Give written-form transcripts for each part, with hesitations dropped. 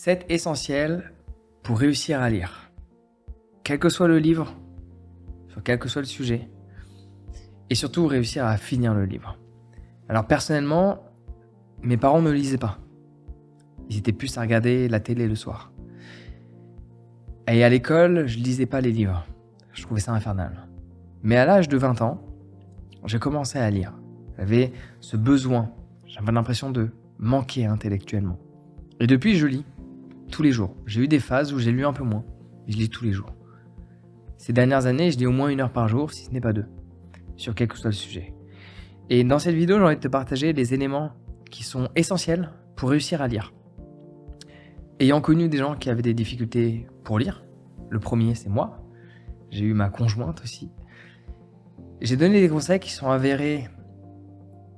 7 essentiels pour réussir à lire. Quel que soit le livre, sur quel que soit le sujet, et surtout réussir à finir le livre. Alors personnellement, mes parents ne lisaient pas. Ils étaient plus à regarder la télé le soir. Et à l'école, je lisais pas les livres. Je trouvais ça infernal. Mais à l'âge de 20 ans, j'ai commencé à lire. J'avais ce besoin. J'avais l'impression de manquer intellectuellement. Et depuis, je lis tous les jours. J'ai eu des phases où j'ai lu un peu moins. Mais je lis tous les jours. Ces dernières années, je lis au moins 1 heure par jour, si ce n'est pas 2, sur quel que soit le sujet. Et dans cette vidéo, j'ai envie de te partager les éléments qui sont essentiels pour réussir à lire. Ayant connu des gens qui avaient des difficultés pour lire, le premier c'est moi, j'ai eu ma conjointe aussi, j'ai donné des conseils qui sont avérés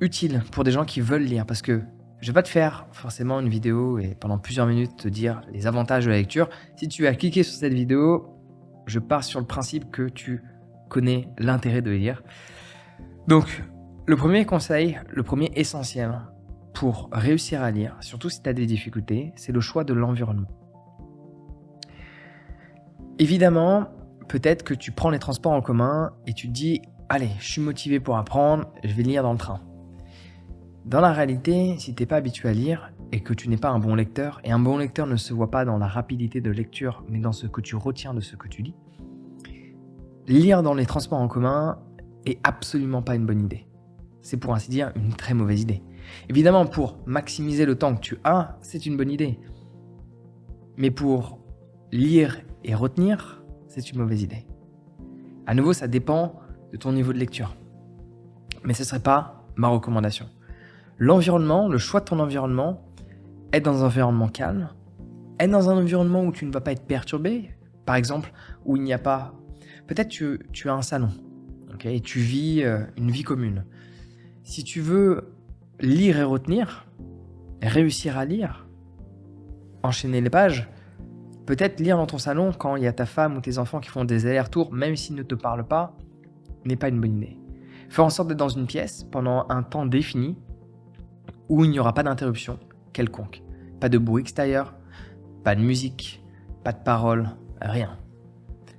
utiles pour des gens qui veulent lire, parce que je vais pas te faire forcément une vidéo et pendant plusieurs minutes te dire les avantages de la lecture. Si tu as cliqué sur cette vidéo, je pars sur le principe que tu connais l'intérêt de lire. Donc, le premier conseil, le premier essentiel pour réussir à lire, surtout si tu as des difficultés, c'est le choix de l'environnement. Évidemment, peut-être que tu prends les transports en commun et tu te dis « Allez, je suis motivé pour apprendre, je vais lire dans le train ». Dans la réalité, si tu n'es pas habitué à lire et que tu n'es pas un bon lecteur, et un bon lecteur ne se voit pas dans la rapidité de lecture, mais dans ce que tu retiens de ce que tu lis, lire dans les transports en commun est absolument pas une bonne idée. C'est pour ainsi dire une très mauvaise idée. Évidemment, pour maximiser le temps que tu as, c'est une bonne idée. Mais pour lire et retenir, c'est une mauvaise idée. À nouveau, ça dépend de ton niveau de lecture. Mais ce ne serait pas ma recommandation. L'environnement, le choix de ton environnement, être dans un environnement calme, être dans un environnement où tu ne vas pas être perturbé, par exemple, où il n'y a pas... Peut-être tu as un salon, okay, et tu vis une vie commune. Si tu veux lire et retenir, réussir à lire, enchaîner les pages, peut-être lire dans ton salon quand il y a ta femme ou tes enfants qui font des allers-retours, même s'ils ne te parlent pas, n'est pas une bonne idée. Fais en sorte d'être dans une pièce pendant un temps défini où il n'y aura pas d'interruption quelconque. Pas de bruit extérieur, pas de musique, pas de paroles, rien.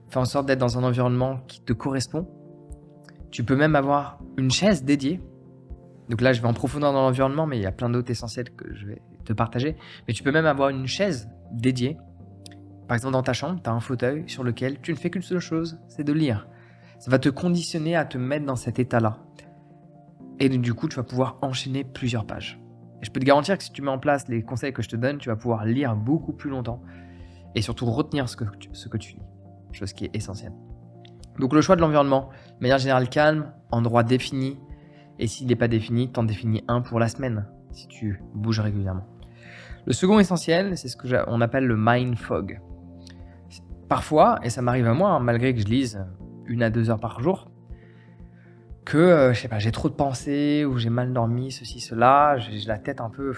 Fais en sorte d'être dans un environnement qui te correspond. Tu peux même avoir une chaise dédiée. Donc là, je vais en profondeur dans l'environnement, mais il y a plein d'autres essentiels que je vais te partager. Mais tu peux même avoir une chaise dédiée. Par exemple, dans ta chambre, tu as un fauteuil sur lequel tu ne fais qu'une seule chose, c'est de lire. Ça va te conditionner à te mettre dans cet état-là. Et du coup, tu vas pouvoir enchaîner plusieurs pages. Et je peux te garantir que si tu mets en place les conseils que je te donne, tu vas pouvoir lire beaucoup plus longtemps. Et surtout retenir ce que tu lis. Chose qui est essentielle. Donc le choix de l'environnement, de manière générale calme, endroit défini. Et s'il n'est pas défini, t'en définis un pour la semaine, si tu bouges régulièrement. Le second essentiel, c'est ce qu'on appelle le mind fog. Parfois, et ça m'arrive à moi, malgré que je lise 1 à 2 heures par jour, que j'ai trop de pensées, ou j'ai mal dormi, ceci, cela, j'ai la tête un peu...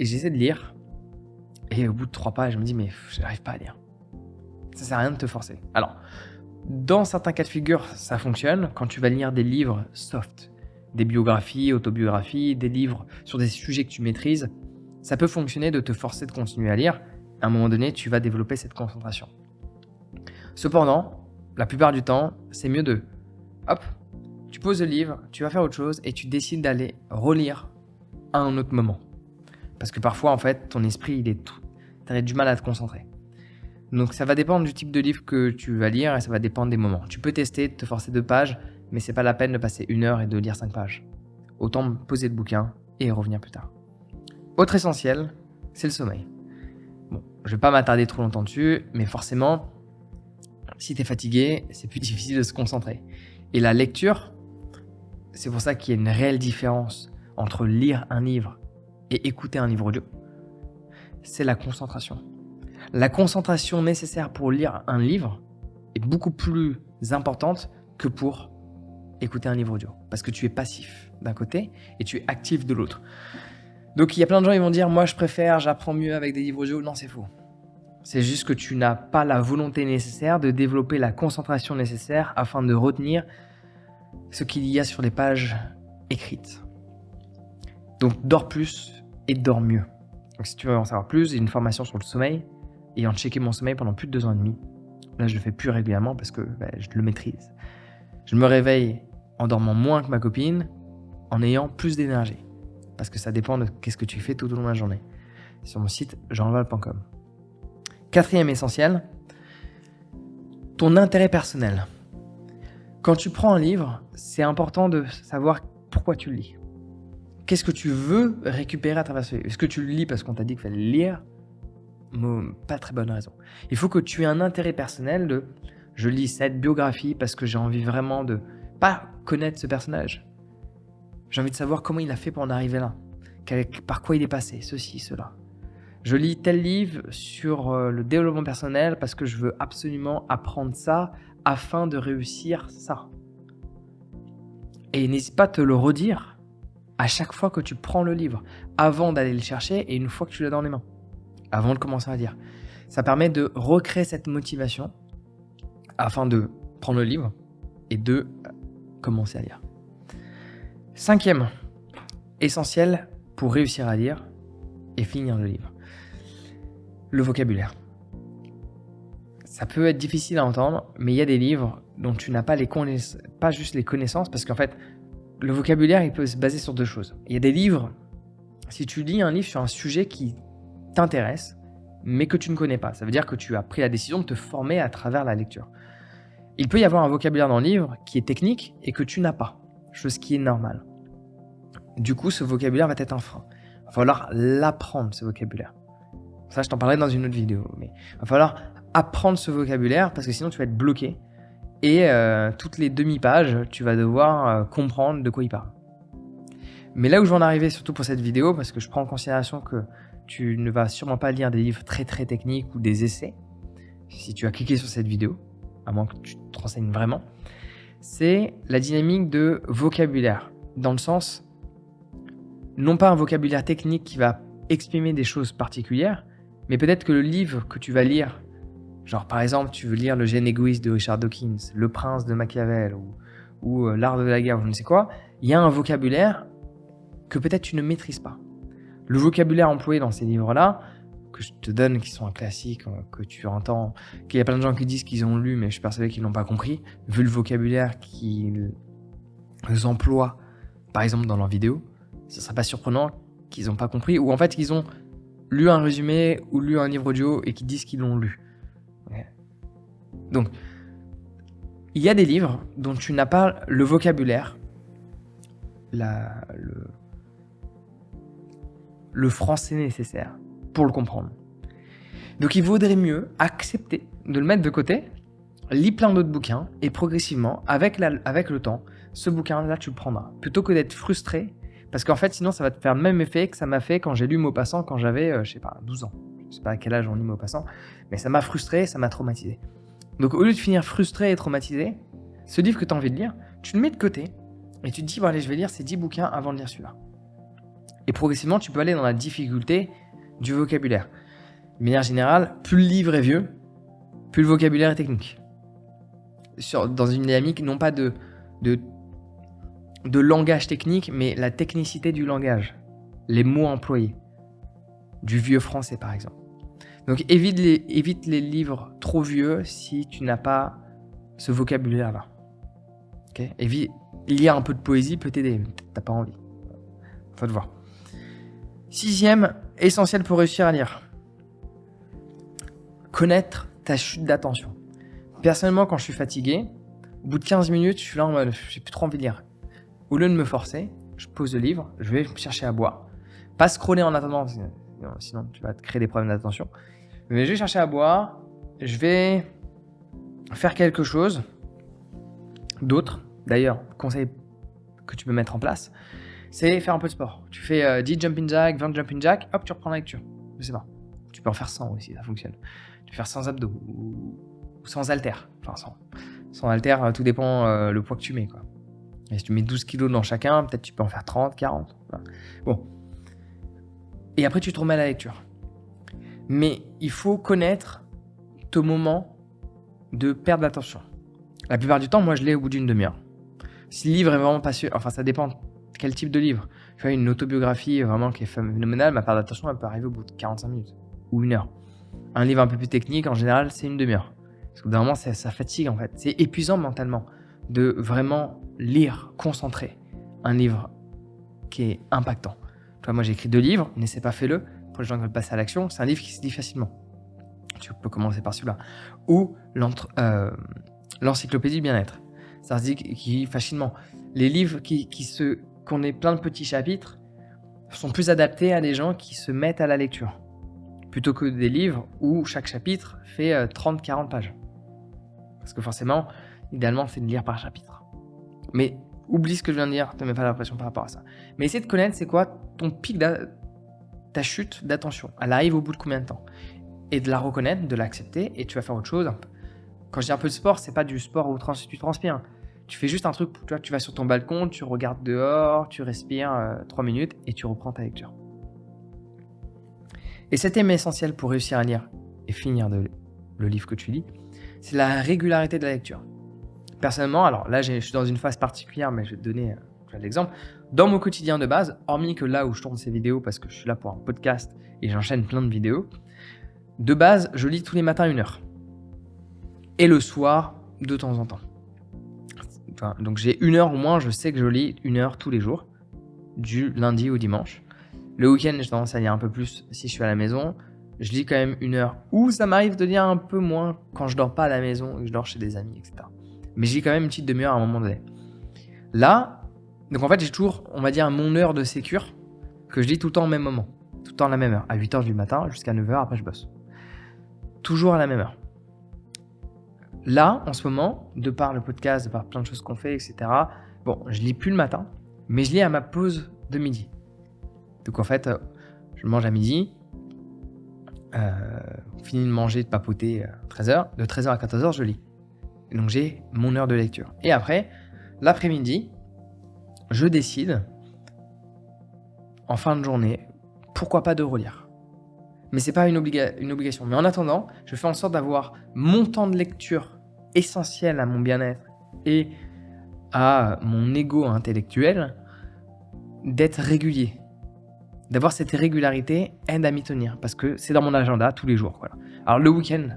Et j'essaie de lire, et au bout de 3 pages, je me dis, mais je n'arrive pas à lire. Ça sert à rien de te forcer. Alors, dans certains cas de figure, ça fonctionne quand tu vas lire des livres soft, des biographies, autobiographies, des livres sur des sujets que tu maîtrises. Ça peut fonctionner de te forcer de continuer à lire. À un moment donné, tu vas développer cette concentration. Cependant, la plupart du temps, c'est mieux de... Hop, tu poses le livre, tu vas faire autre chose et tu décides d'aller relire à un autre moment. Parce que parfois, en fait, ton esprit, t'as du mal à te concentrer. Donc ça va dépendre du type de livre que tu vas lire et ça va dépendre des moments. Tu peux tester, te forcer 2 pages, mais c'est pas la peine de passer 1 heure et de lire 5 pages. Autant poser le bouquin et revenir plus tard. Autre essentiel, c'est le sommeil. Bon, je vais pas m'attarder trop longtemps dessus, mais forcément, si tu es fatigué, c'est plus difficile de se concentrer. Et la lecture, c'est pour ça qu'il y a une réelle différence entre lire un livre et écouter un livre audio. C'est la concentration. La concentration nécessaire pour lire un livre est beaucoup plus importante que pour écouter un livre audio. Parce que tu es passif d'un côté et tu es actif de l'autre. Donc il y a plein de gens qui vont dire « Moi je préfère, j'apprends mieux avec des livres audio ». Non, c'est faux. C'est juste que tu n'as pas la volonté nécessaire de développer la concentration nécessaire afin de retenir ce qu'il y a sur les pages écrites. Donc dors plus et dors mieux. Donc si tu veux en savoir plus, j'ai une formation sur le sommeil, ayant checké mon sommeil pendant plus de 2 ans et demi. Là, je le fais plus régulièrement parce que je le maîtrise. Je me réveille en dormant moins que ma copine, en ayant plus d'énergie. Parce que ça dépend de qu'est-ce que tu fais tout au long de la journée. Sur mon site jeanval.com. 4e essentiel, ton intérêt personnel. Quand tu prends un livre, c'est important de savoir pourquoi tu le lis. Qu'est-ce que tu veux récupérer à travers ce livre? Est-ce que tu le lis parce qu'on t'a dit qu'il fallait le lire? Pas très bonne raison. Il faut que tu aies un intérêt personnel de « je lis cette biographie parce que j'ai envie vraiment de pas connaître ce personnage. J'ai envie de savoir comment il a fait pour en arriver là, par quoi il est passé, ceci, cela. Je lis tel livre sur le développement personnel parce que je veux absolument apprendre ça afin de réussir ça. » Et n'hésite pas à te le redire à chaque fois que tu prends le livre, avant d'aller le chercher et une fois que tu l'as dans les mains, avant de commencer à lire. Ça permet de recréer cette motivation afin de prendre le livre et de commencer à lire. 5e, essentiel pour réussir à lire et finir le livre. Le vocabulaire. Ça peut être difficile à entendre, mais il y a des livres dont tu n'as pas pas juste les connaissances, parce qu'en fait, le vocabulaire, il peut se baser sur 2 choses. Il y a des livres, si tu lis un livre sur un sujet qui t'intéresse, mais que tu ne connais pas, ça veut dire que tu as pris la décision de te former à travers la lecture. Il peut y avoir un vocabulaire dans le livre qui est technique et que tu n'as pas, chose qui est normale. Du coup, ce vocabulaire va être un frein. Il va falloir l'apprendre, ce vocabulaire. Ça, je t'en parlerai dans une autre vidéo, mais il va falloir apprendre ce vocabulaire parce que sinon tu vas être bloqué et toutes les demi-pages, tu vas devoir comprendre de quoi il parle. Mais là où je vais en arriver, surtout pour cette vidéo, parce que je prends en considération que tu ne vas sûrement pas lire des livres très très techniques ou des essais, si tu as cliqué sur cette vidéo, à moins que tu te renseignes vraiment, c'est la dynamique de vocabulaire, dans le sens, non pas un vocabulaire technique qui va exprimer des choses particulières, mais peut-être que le livre que tu vas lire, genre par exemple tu veux lire Le génie égoïste de Richard Dawkins, Le prince de Machiavel ou L'art de la guerre ou je ne sais quoi, il y a un vocabulaire que peut-être tu ne maîtrises pas. Le vocabulaire employé dans ces livres-là, que je te donne, qui sont un classique, que tu entends, qu'il y a plein de gens qui disent qu'ils ont lu, mais je suis persuadé qu'ils n'ont pas compris, vu le vocabulaire qu'ils emploient, par exemple dans leurs vidéos, ce ne serait pas surprenant qu'ils n'ont pas compris, ou en fait qu'ils ont lu un résumé ou lu un livre audio et qu'ils disent qu'ils l'ont lu. Ouais. Donc, il y a des livres dont tu n'as pas le vocabulaire, le français nécessaire pour le comprendre. Donc il vaudrait mieux accepter de le mettre de côté, lis plein d'autres bouquins et progressivement, avec le temps, ce bouquin-là tu le prendras. Plutôt que d'être frustré, parce qu'en fait sinon ça va te faire le même effet que ça m'a fait quand j'ai lu Maupassant quand j'avais, 12 ans. Je sais pas à quel âge on lit Maupassant, mais ça m'a frustré, ça m'a traumatisé. Donc au lieu de finir frustré et traumatisé, ce livre que tu as envie de lire, tu le mets de côté et tu te dis, bon allez je vais lire ces 10 bouquins avant de lire celui-là. Et progressivement, tu peux aller dans la difficulté du vocabulaire. De manière générale, plus le livre est vieux, plus le vocabulaire est technique. Dans une dynamique, non pas de langage technique, mais la technicité du langage. Les mots employés. Du vieux français, par exemple. Donc, évite les livres trop vieux si tu n'as pas ce vocabulaire-là. Okay ? Lire un peu de poésie peut t'aider, mais t'as pas envie. Faut te voir. 6e, essentiel pour réussir à lire. Connaître ta chute d'attention. Personnellement, quand je suis fatigué, au bout de 15 minutes, je suis là en mode, j'ai plus trop envie de lire. Au lieu de me forcer, je pose le livre, je vais chercher à boire. Pas scroller en attendant, sinon tu vas te créer des problèmes d'attention. Mais je vais chercher à boire, je vais faire quelque chose d'autre. D'ailleurs, conseil que tu peux mettre en place, c'est faire un peu de sport. Tu fais 10 jumping jack, 20 jumping jack, hop, tu reprends la lecture. Je sais pas. Tu peux en faire 100 aussi, ça fonctionne. Tu peux faire 100 abdos ou sans haltères. Enfin, sans haltères, tout dépend le poids que tu mets, quoi. Et si tu mets 12 kilos dans chacun, peut-être tu peux en faire 30, 40. Voilà. Bon. Et après, tu te remets à la lecture. Mais il faut connaître ton moment de perte d'attention. La plupart du temps, moi, je l'ai au bout d'une demi-heure. Si le livre est vraiment passionnant, enfin, ça dépend quel type de livre. vois, une autobiographie vraiment qui est phénoménale, ma part d'attention, elle peut arriver au bout de 45 minutes ou 1 heure. Un livre un peu plus technique, en général, c'est une demi-heure. Parce que d'un moment, ça fatigue en fait. C'est épuisant mentalement de vraiment lire, concentré, un livre qui est impactant. Tu vois, moi j'ai écrit 2 livres, N'essaie pas, fais-le, pour les gens qui veulent passer à l'action. C'est un livre qui se lit facilement. Tu peux commencer par celui-là. Ou l'encyclopédie du bien-être. Ça se dit facilement. Les livres qu'on ait plein de petits chapitres sont plus adaptés à des gens qui se mettent à la lecture. Plutôt que des livres où chaque chapitre fait 30-40 pages. Parce que forcément, idéalement, c'est de lire par chapitre. Mais oublie ce que je viens de dire, ne te mets pas la pression par rapport à ça. Mais essaie de connaître c'est quoi ton pic, ta chute d'attention. Elle arrive au bout de combien de temps? Et de la reconnaître, de l'accepter, et tu vas faire autre chose. Quand je dis un peu de sport, c'est pas du sport où tu transpires. Tu fais juste un truc, tu vois, tu vas sur ton balcon, tu regardes dehors, tu respires 3 minutes et tu reprends ta lecture. Et cet thème essentiel pour réussir à lire et finir le livre que tu lis, c'est la régularité de la lecture. Personnellement, alors là je suis dans une phase particulière, mais je vais te donner l'exemple. Dans mon quotidien de base, hormis que là où je tourne ces vidéos parce que je suis là pour un podcast et j'enchaîne plein de vidéos, de base, je lis tous les matins 1 heure. Et le soir, de temps en temps. Enfin, donc j'ai 1 heure au moins, je sais que je lis 1 heure tous les jours, du lundi au dimanche. Le week-end, j'ai tendance à lire un peu plus si je suis à la maison. Je lis quand même 1 heure. Ou ça m'arrive de lire un peu moins quand je dors pas à la maison, que je dors chez des amis, etc. Mais je lis quand même une petite demi-heure à un moment donné. Là, donc en fait, j'ai toujours, on va dire, mon heure de sécure que je lis tout le temps au même moment. Tout le temps à la même heure. À 8h du matin jusqu'à 9h, après je bosse. Toujours à la même heure. Là, en ce moment, de par le podcast, de par plein de choses qu'on fait, etc. Bon, je lis plus le matin, mais je lis à ma pause de midi. Donc en fait, je mange à midi, fini de manger, de papoter 13h. De 13h à 14h, je lis. Et donc j'ai mon heure de lecture. Et après, l'après-midi, je décide, en fin de journée, pourquoi pas de relire. Mais c'est pas une obligation. Mais en attendant, je fais en sorte d'avoir mon temps de lecture essentiel à mon bien-être et à mon ego intellectuel, d'être régulier. D'avoir cette régularité aide à m'y tenir parce que c'est dans mon agenda tous les jours. Voilà. Alors le week-end,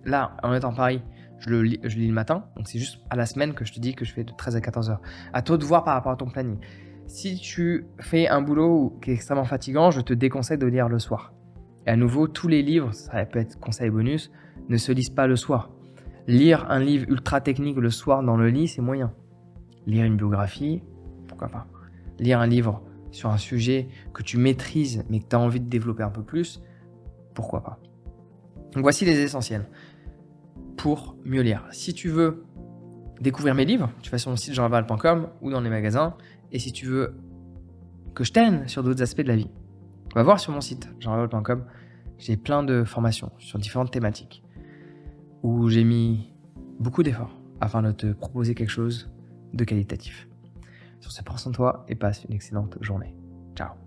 là, en étant Paris, je lis le matin. Donc c'est juste à la semaine que je te dis que je fais de 13 à 14h. À toi de voir par rapport à ton planning. Si tu fais un boulot qui est extrêmement fatigant, je te déconseille de lire le soir. Et à nouveau, tous les livres, ça peut être conseil bonus, ne se lisent pas le soir. Lire un livre ultra technique le soir dans le lit, c'est moyen. Lire une biographie, pourquoi pas. Lire un livre sur un sujet que tu maîtrises mais que tu as envie de développer un peu plus, pourquoi pas. Donc voici les essentiels pour mieux lire. Si tu veux découvrir mes livres, tu vas sur mon site jeanlaval.com ou dans les magasins. Et si tu veux que je t'aide sur d'autres aspects de la vie, va voir sur mon site jeanlaval.com. J'ai plein de formations sur différentes thématiques où j'ai mis beaucoup d'efforts afin de te proposer quelque chose de qualitatif. Sur ce, prends soin de toi et passe une excellente journée. Ciao.